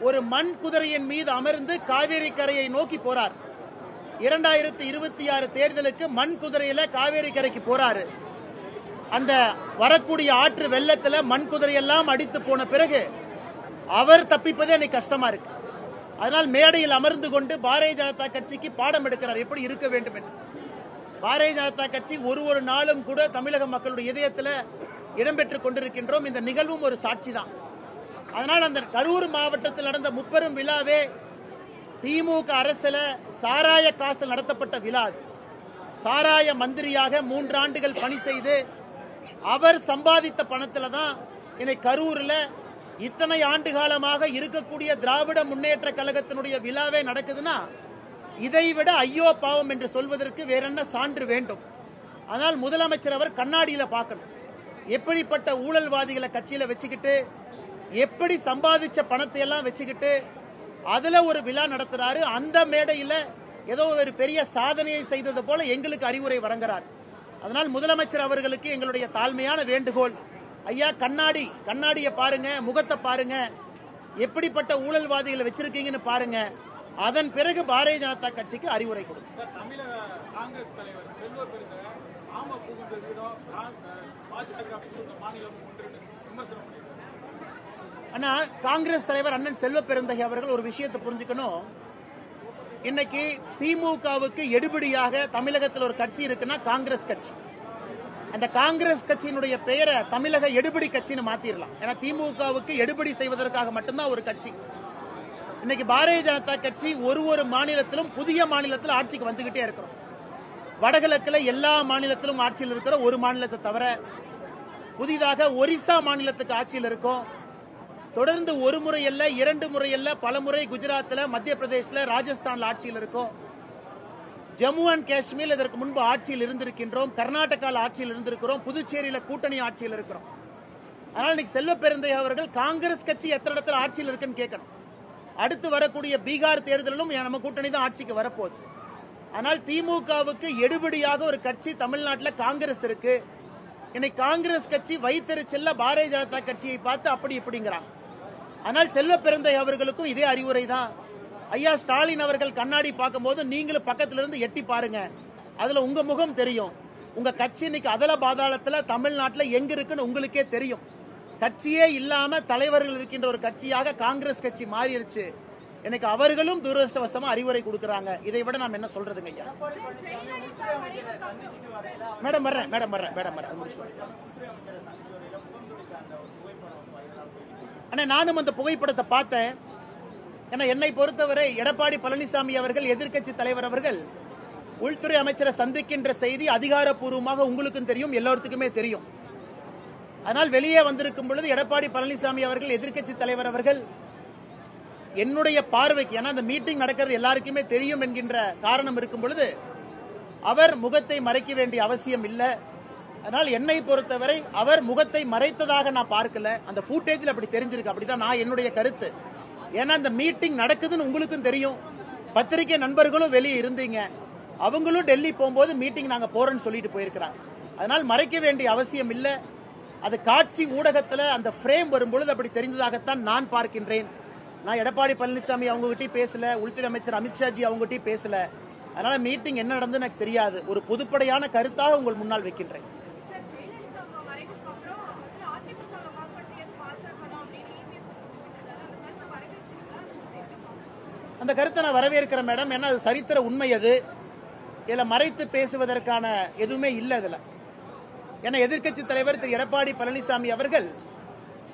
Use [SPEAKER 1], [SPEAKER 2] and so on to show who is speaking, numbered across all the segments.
[SPEAKER 1] ஒரு மண் குதிரையின் மீது அமர்ந்து காவேரி கரையை நோக்கி போறார். 2026 தேர்தலுக்கு மண் குதிரையில காவேரி கரைக்கு போறாரு. அந்த வரக்கூடிய ஆற்று வெள்ளத்துல மண் குதிரையெல்லாம் அடித்து போன பிறகு அவர் தப்பிப்பதே எனக்கு கஷ்டமா இருக்கு. அதனால் மேடையில் அமர்ந்து கொண்டு பாரதிய ஜனதா கட்சிக்கு பாடம் எடுக்கிறார், எப்படி இருக்க வேண்டும் என்று. பாரதிய ஜனதா கட்சி ஒரு நாளும் கூட தமிழக மக்களுடைய இதயத்தில் இடம்பெற்றுக் கொண்டிருக்கின்றோம். இந்த நிகழ்வும் ஒரு சாட்சி தான். அதனால் அந்த கரூர் மாவட்டத்தில் நடந்த முப்பெரும் விழாவே திமுக அரசுல சாராய காசில் நடத்தப்பட்ட விழா. சாராய மந்திரியாக 3 ஆண்டுகள் பணி செய்து அவர் சம்பாதித்த பணத்துல தான் இன்னைக்கு கரூர்ல இத்தனை ஆண்டு காலமாக இருக்கக்கூடிய திராவிட முன்னேற்ற கழகத்தினுடைய விழாவே நடக்குதுன்னா இதைவிட ஐயோ பாவம் என்று சொல்வதற்கு வேற என்ன சான்று வேண்டும்? ஆனால் முதலமைச்சர் அவர் கண்ணாடியில பார்க்கணும். எப்படிப்பட்ட ஊழல்வாதிகளை கட்சியில வச்சுக்கிட்டு, எப்படி சம்பாதிச்ச பணத்தை எல்லாம் வச்சுக்கிட்டு அதுல ஒரு விழா நடத்துறாரு. அந்த மேடையில ஏதோ ஒரு பெரிய சாதனையை செய்தது போல எங்களுக்கு அறிவுரை வழங்குறார். அதனால் முதலமைச்சர் அவர்களுக்கு எங்களுடைய தாழ்மையான வேண்டுகோள், ஐயா கண்ணாடியை பாருங்க, முகத்தை பாருங்க, எப்படிப்பட்ட ஊழல்வாதிகளை வச்சிருக்கீங்கன்னு பாருங்க. அதன் பிறகு பாரதிய ஜனதா கட்சிக்கு அறிவுரை கொடுங்க.
[SPEAKER 2] தமிழக காங்கிரஸ் தலைவர் செல்வ பெருந்தகை ஆம புகுந்த வீடம் பாஜக மாநிலம் விமர்சனம் பண்ணியிருக்காங்க.
[SPEAKER 1] ஆனா காங்கிரஸ் தலைவர் அண்ணன் செல்வ பெருந்தகை அவர்கள் ஒரு விஷயத்தை புரிஞ்சுக்கணும். இன்னைக்கு திமுகவுக்கு எடுபடியாக தமிழகத்தில் ஒரு கட்சி இருக்குன்னா காங்கிரஸ் கட்சி. அந்த காங்கிரஸ் கட்சியினுடைய பெயரை தமிழக எடுபடி கட்சின்னு மாத்திரலாம். ஏன்னா திமுகவுக்கு எடுபடி செய்வதற்காக மட்டும்தான் ஒரு கட்சி. இன்னைக்கு பாரதிய ஜனதா கட்சி ஒரு மாநிலத்திலும் புதிய மாநிலத்தில் ஆட்சிக்கு வந்துகிட்டே இருக்கிறோம். வடகிழக்குல எல்லா மாநிலத்திலும் ஆட்சியில் இருக்கிற ஒரு மாநிலத்தை தவிர புதிதாக ஒரிசா மாநிலத்துக்கு ஆட்சியில் இருக்கும். தொடர்ந்து ஒரு முறை அல்ல, 2 முறை அல்ல, பல முறை குஜராத்தில், மத்திய பிரதேசத்தில், ராஜஸ்தான்ல ஆட்சியில் இருக்கும். ஜம்மு அண்ட் காஷ்மீர் இதற்கு முன்பு ஆட்சியில் இருந்திருக்கின்றோம். கர்நாடகாவில் ஆட்சியில் இருந்திருக்கிறோம். புதுச்சேரியில் கூட்டணி ஆட்சியில் இருக்கிறோம். ஆனால் இன்னைக்கு செல்வ பெருந்தகை அவர்கள் காங்கிரஸ் கட்சி எத்தனை இடத்துல ஆட்சியில் இருக்குன்னு கேட்கணும். அடுத்து வரக்கூடிய பீகார் தேர்தலிலும் நம்ம கூட்டணி தான் ஆட்சிக்கு வரப்போகுது. ஆனால் திமுகவுக்கு எடுபடியாக ஒரு கட்சி தமிழ்நாட்டில் காங்கிரஸ் இருக்கு. இன்னைக்கு காங்கிரஸ் கட்சி வைத்தறிச்சல்ல பாரதிய ஜனதா கட்சியை பார்த்து அப்படி இப்படிங்கிறாங்க. ஆனால் செல்வ பெருந்தகை அவர்களுக்கும் இதே அறிவுரை தான். ஐயா ஸ்டாலின் அவர்கள் கண்ணாடி பார்க்கும்போது நீங்களும் பக்கத்துல இருந்து எட்டி பாருங்க, அதுல உங்க முகம் தெரியும். உங்க கட்சி இன்னைக்கு அதல பாதாளத்துல தமிழ்நாட்டில் எங்க இருக்குன்னு உங்களுக்கே தெரியும். கட்சியே இல்லாம தலைவர்கள் இருக்கின்ற ஒரு கட்சியாக காங்கிரஸ் கட்சி மாறிடுச்சு. எனக்கு அவர்களும் துரதிருஷ்டவசமா அறிவுரை கொடுக்கறாங்க. இதை விட நாம் என்ன சொல்றதுங்க ஐயா? மேடம் வர்றேன். அண்ணா நானும் அந்த புகைப்படத்தை பார்த்தேன். ஏன்னா என்னை பொறுத்தவரை எடப்பாடி பழனிசாமி அவர்கள் எதிர்க்கட்சி தலைவர் அவர்கள் உள்துறை அமைச்சரை சந்திக்கின்ற செய்தி அதிகாரப்பூர்வமாக உங்களுக்கும் தெரியும், எல்லோருக்குமே தெரியும். ஆனால் வெளியே வந்திருக்கும் பொழுது எடப்பாடி பழனிசாமி அவர்கள் எதிர்க்கட்சி தலைவர் அவர்கள் என்னுடைய பார்வைக்கு, ஏன்னா அந்த மீட்டிங் நடக்கிறது எல்லாருக்குமே தெரியும் என்கின்ற காரணம் இருக்கும் பொழுது அவர் முகத்தை மறைக்க வேண்டிய அவசியம் இல்லை. அதனால் என்னை பொறுத்தவரை அவர் முகத்தை மறைத்ததாக நான் பார்க்கல. அந்த ஃபுட்டேஜில் அப்படி தெரிஞ்சிருக்கு. அப்படிதான் நான் என்னுடைய கருத்து. ஏன்னா அந்த மீட்டிங் நடக்குதுன்னு உங்களுக்கும் தெரியும், பத்திரிகை நண்பர்களும் வெளியே இருந்தீங்க, அவங்களும் டெல்லி போகும்போது மீட்டிங் நாங்கள் போறோன்னு சொல்லிட்டு போயிருக்கிறாங்க. அதனால் மறைக்க வேண்டிய அவசியம் இல்லை. அது காட்சி ஊடகத்தில் அந்த ஃப்ரேம் வரும்பொழுது அப்படி தெரிந்ததாகத்தான் நான் பார்க்கின்றேன். நான் எடப்பாடி பழனிசாமி அவங்ககிட்டயும் பேசல, உள்துறை அமைச்சர் அமித்ஷாஜி அவங்ககிட்டயும் பேசல. அதனால மீட்டிங் என்ன நடந்து எனக்கு தெரியாது. ஒரு பொதுப்படையான கருத்தாக உங்கள் முன்னால் வைக்கின்றேன். அந்த கருத்தை நான் வரவேற்கிறேன் மேடம். ஏன்னா அது சரித்திர உண்மை. அது இதுல மறைத்து பேசுவதற்கான எதுவுமே இல்லை இதுல. ஏன்னா எதிர்க்கட்சி தலைவர் திரு எடப்பாடி பழனிசாமி அவர்கள்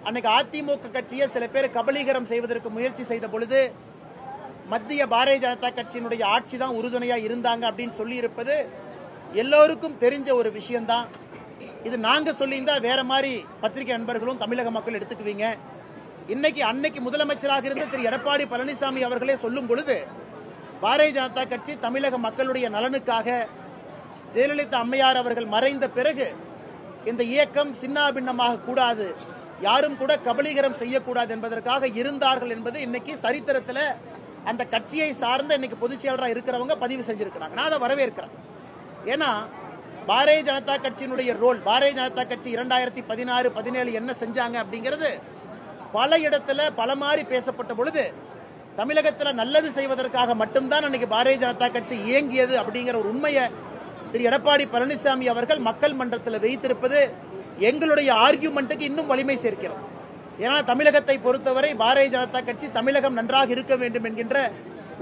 [SPEAKER 1] அன்னைக்கு அதிமுக கட்சியை சில பேர் கபலீகரம் செய்வதற்கு முயற்சி செய்த பொழுது மத்திய பாரதிய ஜனதா கட்சியினுடைய ஆட்சி தான் உறுதுணையா இருந்தாங்க அப்படின்னு சொல்லி இருப்பது எல்லோருக்கும் தெரிஞ்ச ஒரு விஷயம்தான். இது நாங்க சொல்லியிருந்தா வேற மாதிரி பத்திரிகை நண்பர்களும் தமிழக மக்கள் எடுத்துக்குவீங்க. அன்னைக்கு முதலமைச்சராக இருந்த திரு எடப்பாடி பழனிசாமி அவர்களே சொல்லும் பொழுது பாரதிய ஜனதா கட்சி தமிழக மக்களுடைய நலனுக்காக ஜெயலலிதா அம்மையார் அவர்கள் மறைந்த பிறகு இந்த இயக்கம் சின்னாபின்னமாக கூடாது, யாரும் கூட கபலீகரம் செய்யக்கூடாது என்பதற்காக இருந்தார்கள் என்பது இன்னைக்கு சரித்திரத்தில் அந்த கட்சியை சார்ந்த இன்னைக்கு பொதுச் செயலராக இருக்கிறவங்க பதிவு செஞ்சிருக்கிறாங்க. நான் அதை வரவேற்கிறேன். ஏன்னா பாரதிய ஜனதா கட்சியினுடைய ரோல், பாரதிய ஜனதா கட்சி 2016, 17 என்ன செஞ்சாங்க அப்படிங்கிறது பல இடத்துல பல மாதிரி பேசப்பட்ட பொழுது தமிழகத்தில் நல்லது செய்வதற்காக மட்டும்தான் அன்னைக்கு பாரதிய ஜனதா கட்சி இயங்கியது அப்படிங்கிற ஒரு உண்மையை திரு எடப்பாடி பழனிசாமி அவர்கள் மக்கள் மன்றத்தில் வைத்திருப்பது எங்களுடைய ஆர்கியூமெண்ட்டுக்கு இன்னும் வலிமை சேர்க்கிறது. ஏன்னா தமிழகத்தை பொறுத்தவரை பாரதிய ஜனதா கட்சி தமிழகம் நன்றாக இருக்க வேண்டும் என்கின்ற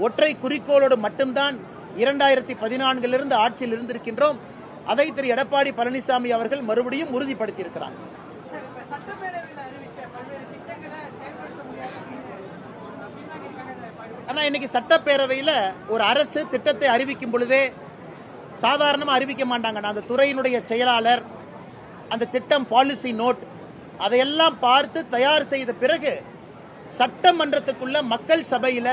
[SPEAKER 1] ஒற்றை குறிக்கோளோடு மட்டும்தான் 2014 ஆட்சியில் இருந்திருக்கின்றோம். அதை திரு எடப்பாடி பழனிசாமி அவர்கள் மறுபடியும் உறுதிப்படுத்தியிருக்கிறார். ஆனா இன்னைக்கு சட்டப்பேரவையில் ஒரு அரசு திட்டத்தை அறிவிக்கும் பொழுதே சாதாரணமா அறிவிக்க மாட்டாங்க. அந்த துறையினுடைய செயலாளர் அந்த திட்டம் பாலிசி நோட் அதையெல்லாம் பார்த்து தயார் செய்த பிறகு சட்டமன்றத்துக்குள்ள மக்கள் சபையில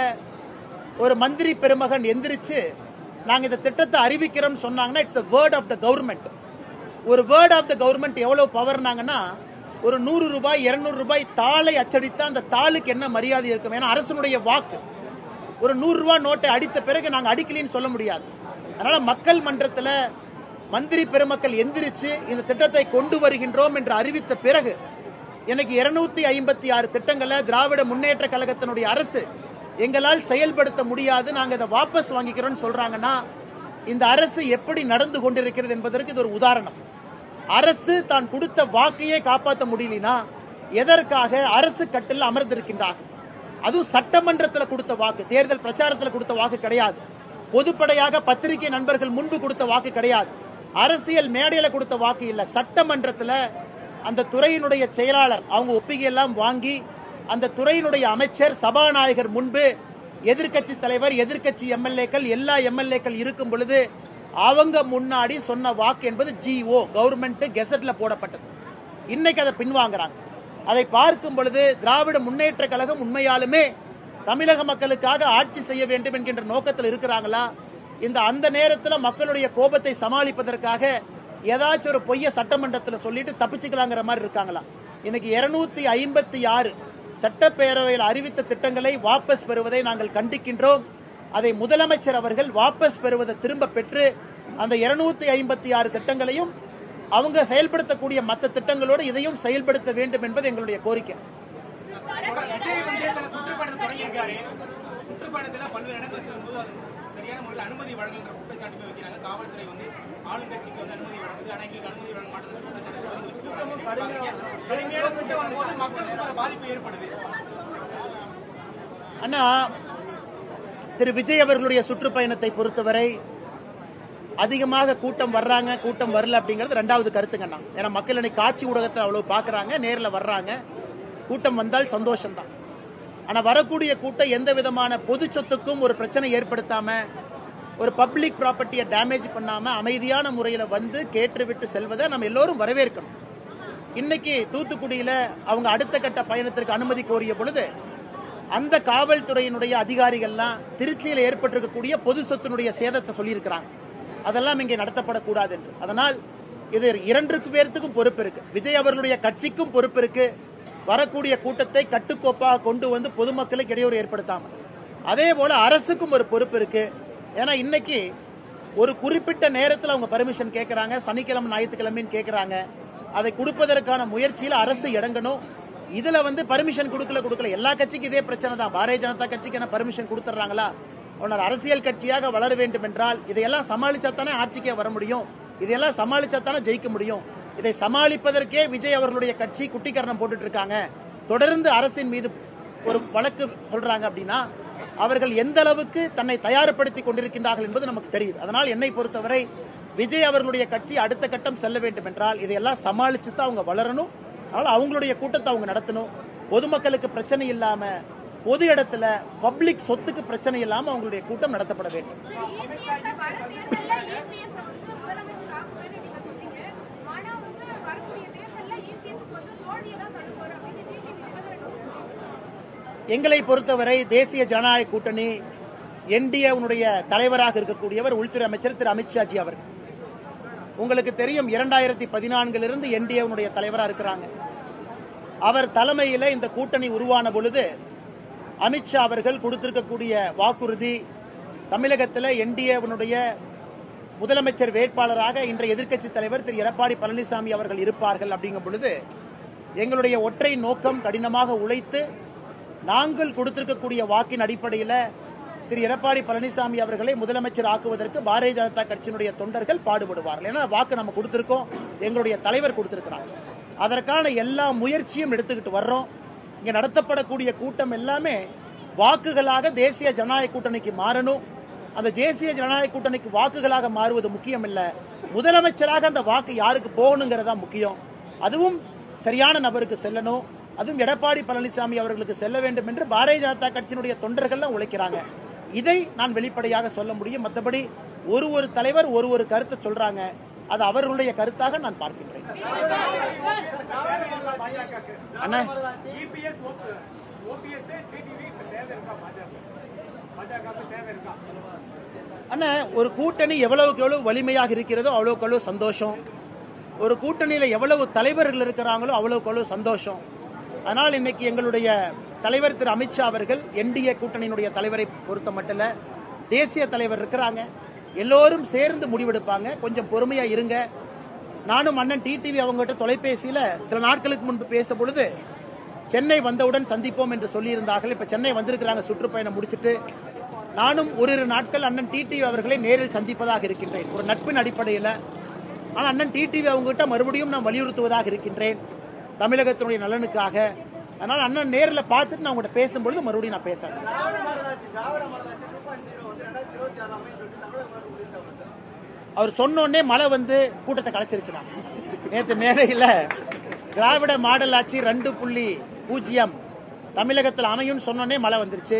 [SPEAKER 1] ஒரு மந்திரி பெருமகன் எந்திரிச்சு நாங்க இந்த திட்டத்தை அறிவிக்கிறோம் சொன்னாங்கன்னா it's a word of the government. ஒரு வேர்ட் ஆஃப் த கவர்மெண்ட் எவ்வளவு பவர்னாங்கன்னா ஒரு 100 ரூபாய் 200 ரூபாய் தாளை அச்சடித்தா அந்த தாளுக்கு என்ன மரியாதை இருக்கும். ஏன்னா அரசனுடைய வாக்கு. ஒரு 100 ரூபாய் நோட்டை அடித்த பிறகு நாங்க அடிக்கலின்னு சொல்ல முடியாது. அதனால மக்கள் மன்றத்தில் மந்திரி பெருமக்கள் எந்திரிச்சு இந்த திட்டத்தை கொண்டு வருகின்றோம் என்று அறிவித்த பிறகு எனக்கு 256 திட்டங்களை திராவிட முன்னேற்ற கழகத்தினுடைய அரசு எங்களால் செயல்படுத்த முடியாது, நாங்க இதை வாபஸ் வாங்கிக்கிறோம் சொல்றாங்கன்னா இந்த அரசு எப்படி நடந்து கொண்டிருக்கிறது என்பதற்கு இது ஒரு உதாரணம். அரசு தான் கொடுத்த வாக்கையே காப்பாற்ற முடியலனா எதற்காக அரசு கட்டில் அமர்ந்திருக்கின்றார்? அதுவும் சட்டமன்றத்தில் கொடுத்த வாக்கு, தேர்தல் பிரச்சாரத்தில் கொடுத்த வாக்கு கிடையாது. பொதுப்படையாக பத்திரிகை நண்பர்கள் முன்பு கொடுத்த வாக்கு கிடையாது. அரசியல் மேடையில கொடுத்த வாக்கு இல்ல. சட்டமன்றத்தில் அந்த துறையினுடைய செயலாளர் அவங்க ஒப்பிகை எல்லாம் வாங்கி அந்த துறையினுடைய அமைச்சர் சபாநாயகர் முன்பு எதிர்க்கட்சி தலைவர் எதிர்க்கட்சி எம்எல்ஏக்கள் எல்லா எம்எல்ஏக்கள் இருக்கும் பொழுது அவங்க முன்னாடி சொன்ன வாக்கு என்பது GO கவர்மெண்ட் கெசட்ல போடப்பட்டது. இன்னைக்கு அதை பின்வாங்குறாங்க. அதை பார்க்கும் பொழுது திராவிட முன்னேற்ற கழகம் உண்மையாலுமே தமிழக மக்களுக்காக ஆட்சி செய்ய வேண்டும் என்கின்ற நோக்கத்தில் இருக்கிறாங்களா? அந்த நேரத்தில் மக்களுடைய கோபத்தை சமாளிப்பதற்காக ஏதாச்சும் ஒரு பொய்ய சட்டமன்றத்தில் சொல்லிட்டு தப்பிச்சுக்கலாங்கிற மாதிரி இருக்காங்களா? இன்னைக்கு 256 சட்டப்பேரவையில் அறிவித்த திட்டங்களை வாபஸ் பெறுவதை நாங்கள் கண்டிக்கின்றோம். அதை முதலமைச்சர் அவர்கள் வாபஸ் பெறுவதை திரும்ப பெற்று அந்த 256 திட்டங்களையும் அவங்க செயல்படுத்தக்கூடிய மற்ற திட்டங்களோடு இதையும் செயல்படுத்த வேண்டும் என்பது எங்களுடைய கோரிக்கை.
[SPEAKER 3] சுற்றுப்பயணத்தில் பல்வேறு இடங்கள் செல்லும்போது சரியான முறையில் அனுமதி வழங்குகின்ற குற்றச்சாட்டு வைக்கிறாங்க. காவல்துறை ஆளுங்கட்சிக்கு அனுமதி வழங்குது, ஆனால் எங்களுக்கு அனுமதி வழங்க மாட்டேங்குது. மக்களுக்கு பாதிப்பு ஏற்படுது.
[SPEAKER 1] அண்ணா, திரு விஜய் அவர்களுடைய சுற்றுப்பயணத்தை பொறுத்தவரை அதிகமாக கூட்டம் வர்றாங்க கூட்டம் வரல அப்படிங்கிறது ரெண்டாவது கருத்துங்கண்ணா. ஏன்னா மக்கள் இன்னைக்கு காட்சி ஊடகத்தில் அவ்வளவு பாக்குறாங்க, நேரில் வர்றாங்க, கூட்டம் வந்தால் சந்தோஷம்தான். ஆனா வரக்கூடிய கூட்டம் எந்த விதமான பொது சொத்துக்கும் ஒரு பிரச்சனை ஏற்படுத்தாம ஒரு பப்ளிக் ப்ராப்பர்ட்டியை டேமேஜ் பண்ணாம அமைதியான முறையில் வந்து கேட்டுவிட்டு செல்வதை நம்ம எல்லோரும் வரவேற்கணும். இன்னைக்கு தூத்துக்குடியில அவங்க அடுத்த கட்ட பயணத்திற்கு அனுமதி கோரிய பொழுது அந்த காவல்துறையினுடைய அதிகாரிகள்லாம் திருச்சியில் ஏற்பட்டிருக்கக்கூடிய பொது சொத்தினுடைய சேதத்தை சொல்லியிருக்கிறாங்க. அதெல்லாம் இங்கே நடத்தப்படக்கூடாது என்று. அதனால் இது 2 பேர்த்துக்கும் பொறுப்பு இருக்கு. விஜய் அவர்களுடைய கட்சிக்கும் பொறுப்பு இருக்கு. வரக்கூடிய கூட்டத்தை கட்டுக்கோப்பாக கொண்டு வந்து பொதுமக்களுக்கு இடையூறு ஏற்படுத்தாம. அதே போல அரசுக்கும் ஒரு பொறுப்பு இருக்கு. ஏன்னா இன்னைக்கு ஒரு குறிப்பிட்ட நேரத்தில் அவங்க பர்மிஷன் கேட்கறாங்க, சனிக்கிழமை ஞாயிற்றுக்கிழமைன்னு கேட்கறாங்க. அதை கொடுப்பதற்கான முயற்சியில் அரசு இறங்கணும். இதுல பர்மிஷன் கொடுக்கல எல்லா கட்சிக்கும் இதே பிரச்சனை தான். பாரதிய ஜனதா கட்சிக்கு என்ன பர்மிஷன் கொடுத்துறாங்களா? அவனர் அரசியல் கட்சியாக வளர வேண்டும் என்றால் இதையெல்லாம் சமாளிச்சாத்தானே ஆட்சிக்கே வர முடியும், இதையெல்லாம் சமாளிச்சாத்தானே ஜெயிக்க முடியும். இதை சமாளிப்பதற்கே விஜய் அவர்களுடைய கட்சி குட்டிக்கரணம் போட்டுட்டு இருக்காங்க. தொடர்ந்து அரசின் மீது ஒரு வழக்கு சொல்றாங்க அப்படின்னா அவர்கள் எந்த அளவுக்கு தன்னை தயார்படுத்தி கொண்டிருக்கின்றார்கள் என்பது நமக்கு தெரியுது. அதனால் என்னை பொறுத்தவரை விஜய் அவர்களுடைய கட்சி அடுத்த கட்டம் செல்ல வேண்டும் என்றால் இதையெல்லாம் சமாளிச்சு தான் அவங்க வளரணும். அதனால அவங்களுடைய கூட்டத்தை அவங்க நடத்தணும். பொதுமக்களுக்கு பிரச்சனை இல்லாம, பொது இடத்துல பப்ளிக் சொத்துக்கு பிரச்சனை இல்லாம அவங்களுடைய கூட்டம் நடத்தப்பட வேண்டும். எங்களை பொறுத்தவரை தேசிய ஜனநாயக கூட்டணி என்டிஏவுடைய தலைவராக இருக்கக்கூடியவர் உள்துறை அமைச்சர் திரு அமித்ஷாஜி அவர்கள். உங்களுக்கு தெரியும் 2014 என்டிஏவுடைய தலைவராக இருக்கிறாங்க. அவர் தலைமையில் இந்த கூட்டணி உருவான பொழுது அமித்ஷா அவர்கள் கொடுத்திருக்கக்கூடிய வாக்குறுதி தமிழகத்தில் என்டிஏவுடைய முதலமைச்சர் வேட்பாளராக இன்றைய எதிர்க்கட்சி தலைவர் திரு எடப்பாடி பழனிசாமி அவர்கள் இருப்பார்கள். அப்படிங்கும் பொழுது எங்களுடைய ஒற்றை நோக்கம் கடினமாக உழைத்து நாங்கள் கொடுத்திருக்கக்கூடிய வாக்கின் அடிப்படையில் திரு எடப்பாடி பழனிசாமி அவர்களை முதலமைச்சர் ஆக்குவதற்கு பாரதிய ஜனதா கட்சியினுடைய தொண்டர்கள் பாடுபடுவார்கள். ஏன்னா வாக்கு நம்ம கொடுத்திருக்கோம், எங்களுடைய தலைவர் கொடுத்திருக்கிறார். அதற்கான எல்லா முயற்சியும் எடுத்துக்கிட்டு வர்றோம். இங்க நடத்தப்படக்கூடிய கூட்டம் எல்லாமே வாக்குகளாக தேசிய ஜனநாயக கூட்டணிக்கு மாறணும். அந்த தேசிய ஜனநாயக கூட்டணிக்கு வாக்குகளாக மாறுவது முக்கியம் இல்ல, முதலமைச்சராக அந்த வாக்கு யாருக்கு போகணுங்கிறதா முக்கியம். அதுவும் சரியான நபருக்கு செல்லணும், அதுவும் எடப்பாடி பழனிசாமி அவர்களுக்கு செல்ல வேண்டும் என்று பாரதிய ஜனதா கட்சியினுடைய தொண்டர்கள் உழைக்கிறாங்க. இதை நான் வெளிப்படையாக சொல்ல முடியும். மற்றபடி ஒரு தலைவர் ஒரு கருத்தை சொல்றாங்க, அது அவர்களுடைய கருத்தாக நான் பார்க்கின்றேன். அண்ணா, ஒரு கூட்டணி எவ்வளவுக்கு எவ்வளவு வலிமையாக இருக்கிறதோ அவ்வளவுக்கு அவ்வளவு சந்தோஷம். ஒரு கூட்டணியில எவ்வளவு தலைவர்கள் இருக்கிறாங்களோ அவ்வளவுக்கு அவ்வளவு சந்தோஷம். அதனால் இன்னைக்கு எங்களுடைய தலைவர் திரு அமித்ஷா அவர்கள் என்டிஏ கூட்டணியினுடைய தலைவரை பொறுத்த மட்டும் தேசிய தலைவர் இருக்கிறாங்க, எல்லோரும் சேர்ந்து முடிவெடுப்பாங்க. கொஞ்சம் பொறுமையா இருங்க. நானும் அண்ணன் டிடிவி அவங்ககிட்ட தொலைபேசியில சில நாட்களுக்கு முன்பு பேச பொழுது சென்னை வந்தவுடன் சந்திப்போம் என்று சொல்லியிருந்தார்கள். இப்ப சென்னை வந்திருக்கிறாங்க சுற்றுப்பயணம் முடிச்சுட்டு. நானும் ஒரு நாட்கள் அண்ணன் டிடிவி அவர்களை நேரில் சந்திப்பதாக இருக்கின்றேன், ஒரு நட்பின் அடிப்படையில். ஆனால் அண்ணன் டிடிவி அவங்ககிட்ட மறுபடியும் நான் வலியுறுத்துவதாக இருக்கின்றேன் தமிழகத்தினுடைய நலனுக்காக. அதனால் அண்ணன் நேரில் பார்த்துட்டு நான் உங்கள்கிட்ட பேசும்பொழுது மறுபடியும் நான் பேசுறேன். அவர் சொன்னோடனே மழை வந்து கூட்டத்தை கலைச்சிருச்சுனா. நேற்று மேடையில் திராவிட மாடல் ஆட்சி 2.0 தமிழகத்தில் அமையும் சொன்னோடனே மழை வந்துருச்சு,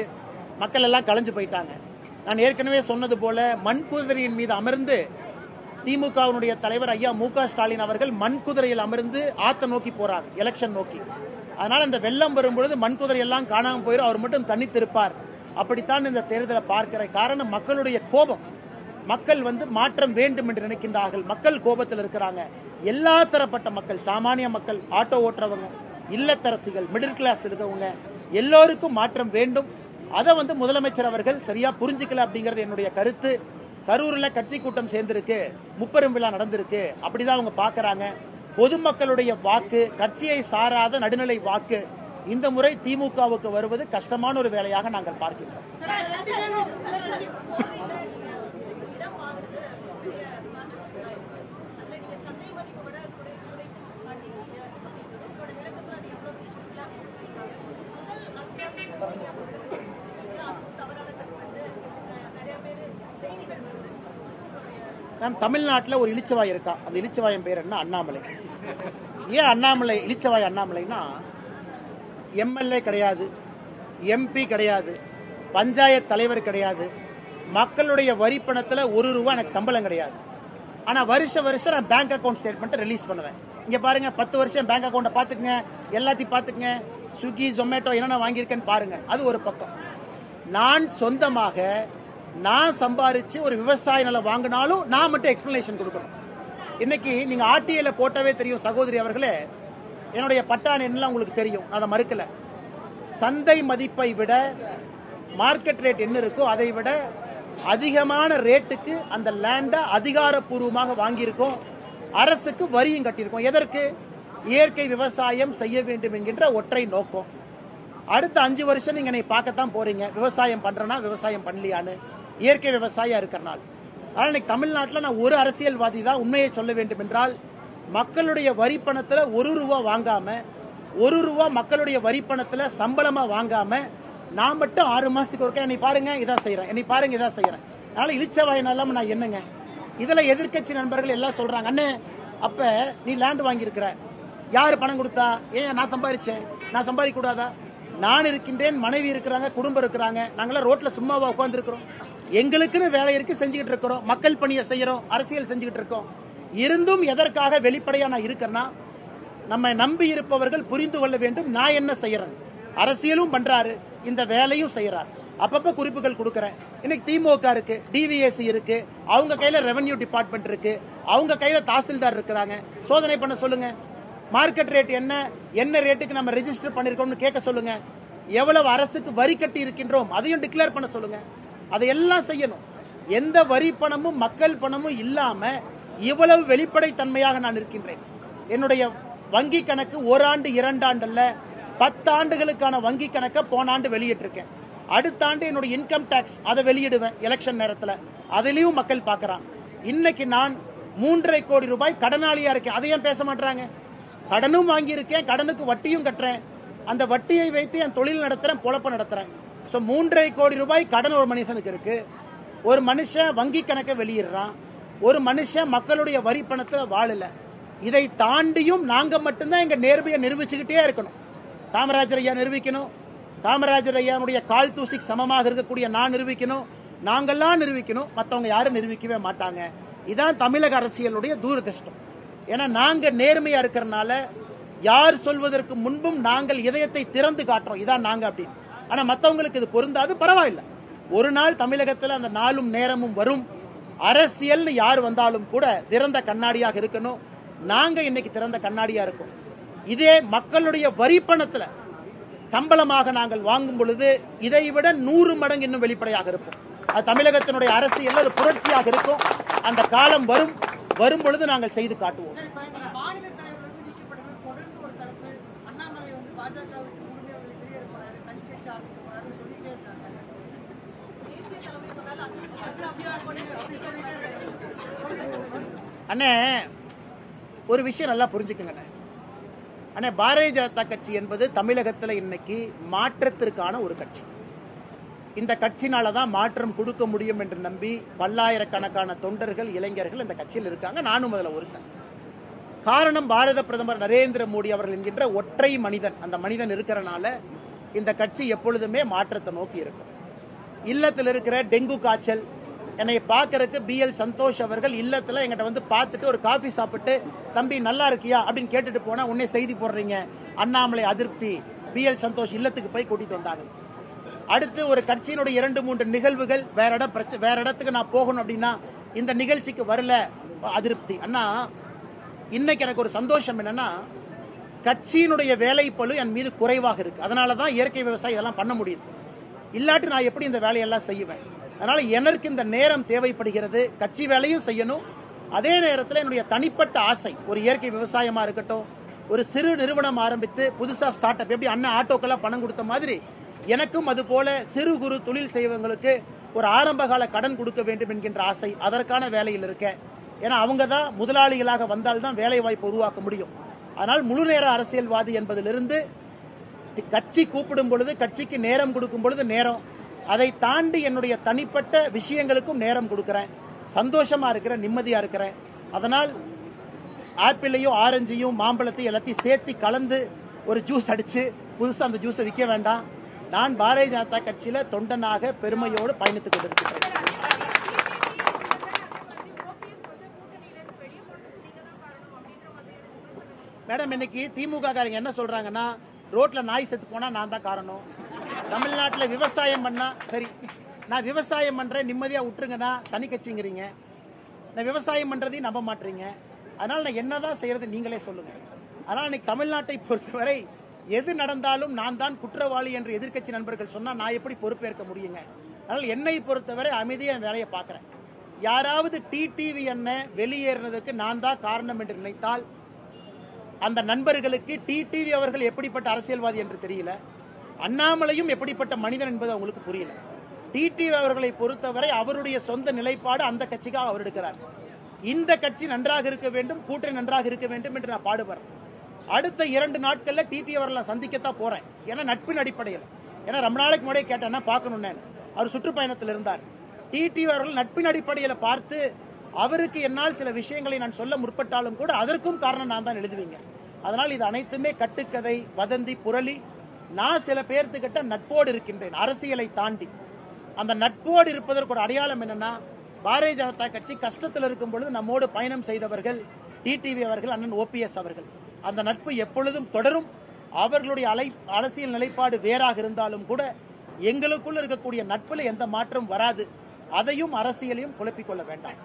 [SPEAKER 1] மக்கள் எல்லாம் கலைஞ்சு போயிட்டாங்க. நான் ஏற்கனவே சொன்னது போல மண்குதிரையின் மீது அமர்ந்து திமுகவினுடைய தலைவர் ஐயா மு.க. ஸ்டாலின் அவர்கள் மண்குதிரையில் அமர்ந்து ஆத்த நோக்கி போறார், எலெக்ஷன் நோக்கி. அதனால இந்த வெள்ளம் வரும்பொழுது மண்குதிரை எல்லாம் காணாமல் போயிடும், அவர் மட்டும் தனித்திருப்பார். அப்படித்தான் இந்த தேர்தலை பார்க்கிற காரணம் மக்களுடைய கோபம். மக்கள் மாற்றம் வேண்டும் என்று நினைக்கின்றார்கள், மக்கள் கோபத்தில் இருக்கிறாங்க. எல்லா தரப்பட்ட மக்கள், சாமானிய மக்கள், ஆட்டோ ஓட்டுறவங்க, இல்லத்தரசிகள், மிடில் கிளாஸ் இருக்கவங்க எல்லோருக்கும் மாற்றம் வேண்டும். அதை முதலமைச்சர் அவர்கள் சரியா புரிஞ்சுக்கல அப்படிங்கிறது என்னுடைய கருத்து. கரூர்ல கட்சி கூட்டம் சேர்ந்திருக்கு, முப்பெரும் விழா நடந்திருக்கு, அப்படிதான் அவங்க பாக்குறாங்க. பொதுமக்களுடைய வாக்கு, கட்சியை சாராத நடுநிலை வாக்கு இந்த முறை திமுகவுக்கு வருவது கஷ்டமான ஒரு வேலையாக நாங்கள் பார்க்கிறோம். தமிழ்நாட்டில் ஒரு இளிச்சவாய் இருக்கா, அந்த இளிச்சவாயின் பேர் என்ன? அண்ணாமலை. ஏன் அண்ணாமலை இளிச்சவாய் அண்ணாமலைனா, எம்எல்ஏ கிடையாது, எம்பி கிடையாது, பஞ்சாயத்து தலைவர் கிடையாது, மக்களுடைய வரி பணத்தில் ₹1 எனக்கு சம்பளம் கிடையாது. ஆனால் வருஷம் நான் பேங்க் அக்கௌண்ட் ஸ்டேட்மெண்ட் ரிலீஸ் பண்ணுவேன். இங்கே பாருங்க, 10 வருஷம் பேங்க் அக்கௌண்ட்டை பார்த்துக்குங்க, எல்லாத்தையும் பார்த்துக்குங்க, ஸ்விக்கி ஜொமேட்டோ என்னென்ன வாங்கியிருக்கேன்னு பாருங்க. அது ஒரு பக்கம். நான் சொந்தமாக நான் சம்பாரிச்சு ஒரு விவசாய நிலம் வாங்கினாலும் நான் மட்டும் எக்ஸ்பிளனேஷன் கொடுக்கணும். இன்னைக்கு நீங்க ஆர்டிஐல போட்டவே தெரியும் சகோதரி அவர்களே, என்னுடைய பட்டாணி எல்லாம் உங்களுக்கு தெரியும், அதை மறுக்கல. சந்தை மதிப்பை விட மார்க்கெட் ரேட் என்ன இருக்கோ அதை விட அதிகமான ரேட்டுக்கு அந்த லேண்டை அதிகாரப்பூர்வமாக வாங்கியிருக்கோம். அரசுக்கு வரியும் கட்டியிருக்கோம். எதற்கு? இயற்கை விவசாயம் செய்ய வேண்டும் என்கின்ற ஒற்றை நோக்கம். அடுத்த 5 வருஷம் நீங்க என்னை பார்க்கத்தான் போறீங்க, விவசாயம் பண்றேன்னா விவசாயம் பண்ணலையான்னு, இயற்கை விவசாயம் இருக்கிறனால. ஆனால் இன்னைக்கு தமிழ்நாட்டில் நான் ஒரு அரசியல்வாதி தான் உண்மையை சொல்ல வேண்டும் என்றால், மக்களுடைய வரி பணத்தில் ₹1 வாங்காம, ₹1 மக்களுடைய வரி பணத்தில் சம்பளமா வாங்காம, நான் மட்டும் 6 மாசத்துக்கு ஒருக்கா என்னை பாருங்க இதான் செய்யறேன், என்னை பாருங்க இதான் செய்யறேன். அதனால இளிச்சவாயினால நான் என்னங்க? இதுல எதிர்கட்சி நண்பர்கள் எல்லாம் சொல்றாங்க, அண்ணே அப்ப நீ லேண்ட் வாங்கியிருக்கிற, யாரு பணம் கொடுத்தா? ஏன் நான் சம்பாதிச்சேன், நான் சம்பாதிக்க கூடாதா? நான் இருக்கின்றேன், மனைவி இருக்கிறாங்க, குடும்பம் இருக்கிறாங்க, நாங்களாம் ரோட்ல சும்மாவா உட்கார்ந்து இருக்கிறோம்? எங்களுக்குன்னு வேலை இருக்கு, செஞ்சுக்கிட்டு இருக்கிறோம், மக்கள் பணியை செய்யறோம், அரசியல் செஞ்சுக்கிட்டு இருக்கோம். இருந்தும் எதற்காக வெளிப்படையா நான் இருக்கிறேன்னா, நம்ம நம்பி இருப்பவர்கள் புரிந்து கொள்ள வேண்டும் நான் என்ன செய்யறேன். அரசியலும் பண்றாரு, இந்த வேலையும் செய்யறாரு. அப்பப்ப குறிப்புகள் கொடுக்கறேன். இன்னைக்கு திமுக இருக்கு, டிவிஎஸ்சி இருக்கு, அவங்க கையில ரெவென்யூ டிபார்ட்மெண்ட் இருக்கு, அவங்க கையில தாசில்தார் இருக்கிறாங்க. சோதனை பண்ண சொல்லுங்க. மார்க்கெட் ரேட் என்ன ரேட்டுக்கு நம்ம ரெஜிஸ்டர் பண்ணிருக்கோம்னு கேட்க சொல்லுங்க. எவ்வளவு அரசுக்கு வரி கட்டி இருக்கின்றோம் அதையும் டிக்ளேர் பண்ண சொல்லுங்க. அதையெல்லாம் செய்யணும். எந்த வரி பணமும் மக்கள் பணமும் இல்லாம இவ்வளவு வெளிப்படை தன்மையாக நான் இருக்கின்றேன். என்னுடைய வங்கி கணக்கு ஓராண்டு 2 ஆண்டு அல்ல 10 ஆண்டுகளுக்கான வங்கி கணக்கை போன ஆண்டு வெளியிட்டிருக்கேன். அடுத்த ஆண்டு என்னுடைய இன்கம் டாக்ஸ் அதை வெளியிடுவேன் எலெக்ஷன் நேரத்தில். அதிலையும் மக்கள் பார்க்கறான். இன்னைக்கு நான் 3.5 கோடி ரூபாய் கடனாளியா இருக்கேன். அதையும் பேச மாட்டாங்க. கடனும் வாங்கியிருக்கேன், கடனுக்கு வட்டியும் கட்டுறேன். அந்த வட்டியை வைத்து என் தொழில் நடத்துறேன், பொழப்ப நடத்துறேன். 3.5 கோடி ரூபாய் கடன் ஒரு மனுஷனுக்கு இருக்கு. ஒரு மனுஷன் வங்கி கணக்கை வெளியிடுறான். ஒரு மனுஷன் மக்களுடைய வரி பணத்தில் வாழல. இதை தாண்டியும் நாங்க மட்டும்தான் எங்க நேர்மையை நிரூபிச்சுக்கிட்டே இருக்கணும். காமராஜர் ஐயா நிரூபிக்கணும். காமராஜர் ஐயாவுடைய கால் தூசிக்கு சமமாக இருக்கக்கூடிய நான் நிரூபிக்கணும். நாங்கெல்லாம் நிரூபிக்கணும். மற்றவங்க யாரும் நிரூபிக்கவே மாட்டாங்க. இதான் தமிழக அரசியலுடைய தூரதிருஷ்டம். ஏன்னா நாங்க நேர்மையா இருக்கிறனால யார் சொல்வதற்கு முன்பும் நாங்கள் இதயத்தை திறந்து காட்டுறோம். இதான் நாங்க அப்படின்னு. ஆனா மற்றவங்களுக்கு இது பொருந்தாது. பரவாயில்லை, ஒரு நாள் தமிழகத்தில் அந்த நாளும் நேரமும் வரும். அரசியல் யார் வந்தாலும் கூட திறந்த கண்ணாடியாக இருக்கணும். நாங்க இன்னைக்கு திறந்த கண்ணாடியா இருக்கோம். இதே மக்களுடைய வரி பணத்துல சம்பளமாக நாங்கள் வாங்கும் பொழுது இதை விட 100 மடங்கு இன்னும் வெளிப்படையாக இருக்கும். அது தமிழகத்தினுடைய அரசியல் அது புரட்சியாக இருக்கும். அந்த காலம் வரும் பொழுது நாங்கள் செய்து காட்டுவோம். அண்ணே, ஒரு விஷயம் நல்லா புரிஞ்சுக்குங்க அண்ணே. பாரதிய ஜனதா கட்சி என்பது தமிழகத்தில் இன்னைக்கு மாற்றத்திற்கான ஒரு கட்சி. இந்த கட்சினாலதான் மாற்றம் கொடுக்க முடியும் என்று நம்பி பல்லாயிரக்கணக்கான தொண்டர்கள், இளைஞர்கள் இந்த கட்சியில் இருக்காங்க. நானும் அதில் ஒருத்தன். காரணம், பாரத பிரதமர் நரேந்திர மோடி அவர்கள் என்கின்ற ஒற்றை மனிதன். அந்த மனிதன் இருக்கிறனால இந்த கட்சி எப்பொழுதுமே மாற்றத்தை நோக்கி இருக்கும். இல்லத்தில் இருக்கிற டெங்கு காய்ச்சல் என்னை பார்க்கறதுக்கு BL சந்தோஷ் அவர்கள் இல்லத்துல எங்கிட்ட வந்து பார்த்துட்டு ஒரு காபி சாப்பிட்டு, தம்பி நல்லா இருக்கியா அப்படின்னு கேட்டுட்டு போனா உடனே செய்தி போடுறீங்க, அண்ணாமலை அதிருப்தி, BL சந்தோஷ் இல்லத்துக்கு போய் கூட்டிட்டு வந்தாங்க. அடுத்து ஒரு கட்சியினுடைய 2-3 நிகழ்வுகள் வேற இடத்துக்கு நான் போகணும் அப்படின்னா இந்த நிகழ்ச்சிக்கு வரல, அதிருப்தி. அண்ணா, இன்னைக்கு எனக்கு ஒரு சந்தோஷம் என்னன்னா, கட்சியினுடைய வேலை பளு என் மீது குறைவாக இருக்கு. அதனாலதான் இயற்கை விவசாயம் இதெல்லாம் பண்ண முடியுது. இல்லாட்டி நான் எப்படி இந்த வேலையெல்லாம் செய்வேன்? அதனால எனக்கு இந்த நேரம் தேவைப்படுகிறது. கட்சி வேலையும் செய்யணும், அதே நேரத்தில் என்னுடைய தனிப்பட்ட ஆசை ஒரு இயற்கை விவசாயமா இருக்கட்டும், ஒரு சிறு நிறுவனம் ஆரம்பித்து புதுசா ஸ்டார்ட் அப், எப்படி அண்ணன் ஆட்டோக்கெல்லாம் பணம் கொடுத்த மாதிரி எனக்கும் அது போல சிறு குறு தொழில் செய்வங்களுக்கு ஒரு ஆரம்பகால கடன் கொடுக்க வேண்டும் என்கின்ற ஆசை. அதற்கான வேலையில் இருக்கேன். ஏன்னா அவங்க தான் முதலாளிகளாக வந்தால்தான் வேலை வாய்ப்பு உருவாக்க முடியும். அதனால் முழு நேர அரசியல்வாதி என்பதிலிருந்து கட்சி கூப்பிடும் பொழுது கட்சிக்கு நேரம் கொடுக்கும் பொழுது நேரம், அதை தாண்டி என்னுடைய தனிப்பட்ட விஷயங்களுக்கும் நேரம் கொடுக்கிறேன். சந்தோஷமா இருக்கிறேன், நிம்மதியா இருக்கிறேன். அதனால் ஆப்பிளையும் ஆரஞ்சையும் மாம்பழத்தையும் எல்லாத்தையும் சேர்த்து கலந்து ஒரு ஜூஸ் அடிச்சு புதுசா அந்த ஜூஸை விற்க வேண்டாம். நான் பாரதிய ஜனதா கட்சியில தொண்டனாக பெருமையோடு பயணித்துக் கொண்டிருக்கிறேன். மேடம், இன்னைக்கு திமுக காரங்க என்ன சொல்றாங்கன்னா, ரோட்ல நாய் செத்து போனா நான் தான் காரணம், தமிழ்நாட்டில் விவசாயம் பண்ணா சரி, நான் விவசாயம் பண்றேன் நிம்மதியா விட்டுருங்கன்னா தனி கட்சிங்கிறீங்க, நான் விவசாயம் பண்றதையும் நம்ப மாட்டீங்க. அதனால நான் என்னதான் செய்யறது நீங்களே சொல்லுங்க. அதனால இன்னைக்கு தமிழ்நாட்டை பொறுத்தவரை எது நடந்தாலும் நான் தான் குற்றவாளி என்று எதிர்க்கட்சி நண்பர்கள் சொன்னா நான் எப்படி பொறுப்பேற்க முடியுங்க? அதனால என்னை பொறுத்தவரை அமைதியா வேலையை பார்க்கிறேன். யாராவது டிடிவி என்ன வெளியேறினதுக்கு நான் தான் காரணம் என்று நினைத்தால் அந்த நண்பர்களுக்கு டிடிவி அவர்கள் எப்படிப்பட்ட அரசியல்வாதி என்று தெரியல, அண்ணாமலையும் எப்படிப்பட்ட மனிதன் என்பது அவங்களுக்கு புரியல. டிடிவி அவர்களை பொறுத்தவரை அவருடைய சொந்த நிலைப்பாடு அந்த கட்சிக்காக அவர் எடுக்கிறார். இந்த கட்சி நன்றாக இருக்க வேண்டும், கூட்டணி நன்றாக இருக்க வேண்டும் என்று நான் பாடுபடுறேன். அடுத்த 2 நாட்கள்ல டிடிவி அவர்களை சந்திக்கத்தான் போறேன். ஏன்னா நட்பின் அடிப்படையில். ஏன்னா ரொம்ப நாளைக்கு முன்னாடியே கேட்டேன்னா பார்க்கணும்னு அவர் சுற்றுப்பயணத்தில் இருந்தார். டிடிவி அவர்கள் நட்பின் அடிப்படையில் பார்த்து அவருக்கு என்னால் சில விஷயங்களை நான் சொல்ல முற்பட்டாலும் கூட அதற்கும் காரணம் நான் தான் எழுதுவீங்க. அதனால் இது அனைத்துமே கட்டுக்கதை, வதந்தி, புரளி. நான் சில பேர்த்துக்கிட்ட நட்போடு இருக்கின்றேன், அரசியலை தாண்டி. அந்த நட்போடு இருப்பதற்கு ஒரு அடையாளம் என்னன்னா, பாரதிய ஜனதா கட்சி கஷ்டத்தில் இருக்கும் பொழுது நம்மோடு பயணம் செய்தவர்கள் டிடிவி அவர்கள், அண்ணன் OPS அவர்கள். அந்த நட்பு எப்பொழுதும் தொடரும். அவர்களுடைய அரசியல் நிலைப்பாடு வேறாக இருந்தாலும் கூட எங்களுக்குள்ள இருக்கக்கூடிய நட்புல எந்த மாற்றம் வராது. அதையும் அரசியலையும் குழப்பிக் கொள்ள வேண்டாம்.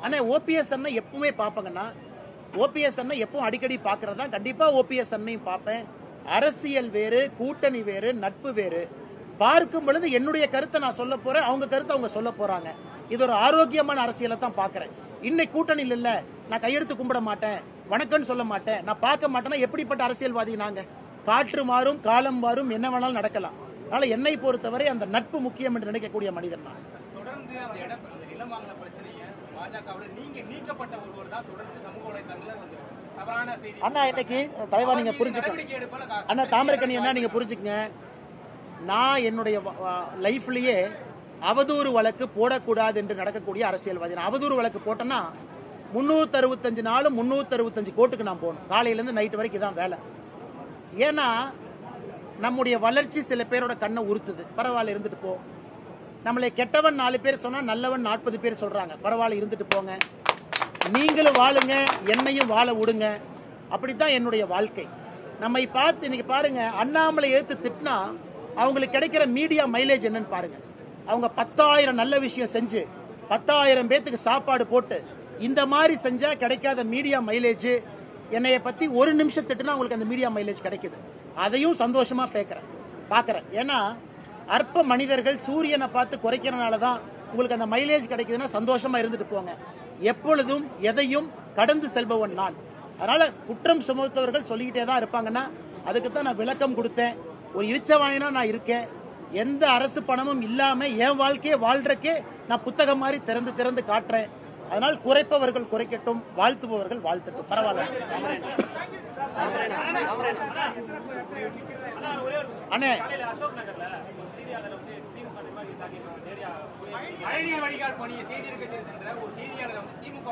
[SPEAKER 1] அண்ணா, OPS அண்ணன் எப்பவுமே பாப்பங்கன்னா, OPS அண்ணன் எப்பவும் அடிக்கடி பாக்குறதா, கண்டிப்பா OPS அண்ணையும் பார்ப்பேன். அரசியல் வேறு, கூட்டணி வேறு, நட்பு வேறு. பார்க்கும் பொழுது என்னுடைய கருத்தை நான் சொல்ல போறேன், அவங்க கருத்தை அவங்க சொல்ல போறாங்க. இது ஒரு ஆரோக்கியமான அரசியலை தான் பாக்குறேன். இன்னைக்கு கூட்டணியில் இல்ல, நான் கையெடுத்து கும்பிட மாட்டேன், வணக்கம்னு சொல்ல மாட்டேன், நான் பார்க்க மாட்டேன்னா எப்படிப்பட்ட அரசியல்வாதி நாங்க? காற்று மாறும், காலம் மாறும், என்ன வேணாலும் நடக்கலாம். அதனால என்னை பொறுத்தவரை அந்த நட்பு முக்கியம் என்று நினைக்கக்கூடிய மனிதன் நான்.
[SPEAKER 3] தொடர்ந்து அந்த நிலம் வாங்கின பிரச்சனையை பாஜகவில் நீங்க நீக்கப்பட்ட ஒருவர் தான் தொடர்ந்து சமூக வலைதளங்களில் தவறான செய்தி.
[SPEAKER 1] அண்ணா இன்னைக்கு தலைவா நீங்க புரிஞ்சுக்கணும். அண்ணா தாமிரக்கணி என்ன நீங்க புரிஞ்சுக்கங்க, நான் என்னுடைய லைஃப்லயே அவதூறு வழக்கு போடக்கூடாது என்று நடக்கக்கூடிய அரசியல்வாதி. நான் அவதூறு வழக்கு போட்டேன்னா 365 நாளும் 365 கோர்ட்டுக்கு நான் போகணும். காலையிலேருந்து நைட்டு வரைக்கும் தான் வேலை. ஏன்னா நம்முடைய வளர்ச்சி சில பேரோட கண்ணை உறுத்துது. பரவாயில்ல இருந்துட்டு போ. நம்மளை கெட்டவன் 4 பேர் சொன்னா நல்லவன் 40 பேர் சொல்றாங்க. பரவாயில்ல இருந்துட்டு போங்க, நீங்களும் வாழுங்க, என்னையும் வாழ விடுங்க. அப்படித்தான் என்னுடைய வாழ்க்கை. நம்மை பார்த்து இன்னைக்கு பாருங்க, அண்ணாமலை எடுத்து திட்டினா அவங்களுக்கு கிடைக்கிற மீடியா மைலேஜ் என்னன்னு பாருங்க. அவங்க 10,000 நல்ல விஷயம் செஞ்சு 10,000 பேத்துக்கு சாப்பாடு போட்டு இந்த மாதிரி செஞ்சா கிடைக்காத மீடியா மைலேஜ் என்னைய பத்தி ஒரு நிமிஷம் திட்டுனா உங்களுக்கு அந்த மீடியா மைலேஜ் கிடைக்குது. அதையும் சந்தோஷமா பாக்குறேன். ஏன்னா அற்ப மனிதர்கள் சூரியனை பார்த்து குறைக்கிறனால தான் உங்களுக்கு அந்த மைலேஜ் கிடைக்குதுன்னா சந்தோஷமா இருந்துட்டு போங்க. எப்பொழுதும் எதையும் கடந்து செல்பவன் நான். அதனால குற்றம் சுமத்தவர்கள் சொல்லிக்கிட்டே தான் இருப்பாங்கன்னா அதுக்கு தான் நான் விளக்கம் கொடுத்தேன். ஒரு இழிச்சவாயினா நான் இருக்கேன். எந்த அரசு பணமும் இல்லாம என் வாழ்க்கையை வாழ்றக்கே நான் புத்தகம் மாதிரி திறந்து காட்டுறேன். அதனால் குறைப்பவர்கள் குறைக்கட்டும், வாழ்த்துபவர்கள் வாழ்த்தட்டும். பரவாயில்ல அண்ணே.
[SPEAKER 3] மழைநீர் வடிகால் பணியை செய்திருக்க சென்ற ஒரு செய்தியாளர் திமுக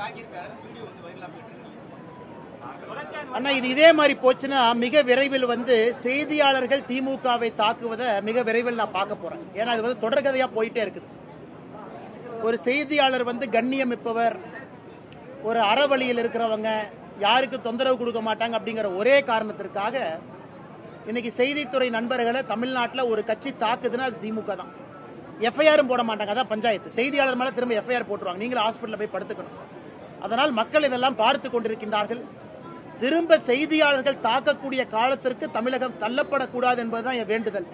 [SPEAKER 3] தாக்கியிருக்காரு. வீடியோ வைரலா போயிட்டு
[SPEAKER 1] அண்ணா இது இதே மாதிரி போச்சுன்னா மிக விரைவில் செய்தியாளர்கள் திமுகவை தாக்குவதை மிக விரைவில் நான் பார்க்க போறேன். ஏன்னா அது தொடர்கதையா போயிட்டே இருக்குது. ஒரு செய்தியாளர் கண்ணியம் மிப்பவர், ஒரு அறவழியில் இருக்கிறவங்க, யாருக்கு தொந்தரவு கொடுக்க மாட்டாங்க அப்படிங்கிற ஒரே காரணத்திற்காக இன்னைக்கு செய்தித்துறை நண்பர்களை தமிழ்நாட்டில் ஒரு கட்சி தாக்குதுன்னா அது திமுக தான். எஃப்ஐஆரும் போட மாட்டாங்க, அதான் பஞ்சாயத்து. செய்தியாளர் மேல திரும்ப எஃப்ஐஆர் போட்டுருவாங்க, நீங்களும் ஹாஸ்பிட்டலில் போய் படுத்துக்கணும். அதனால் மக்கள் இதெல்லாம் பார்த்து கொண்டிருக்கின்றார்கள். திரும்ப செய்தியாளர்கள் தாக்கக்கூடிய காலத்திற்கு தமிழகம் தள்ளப்படக்கூடாது என்பதுதான் என் வேண்டுதல்.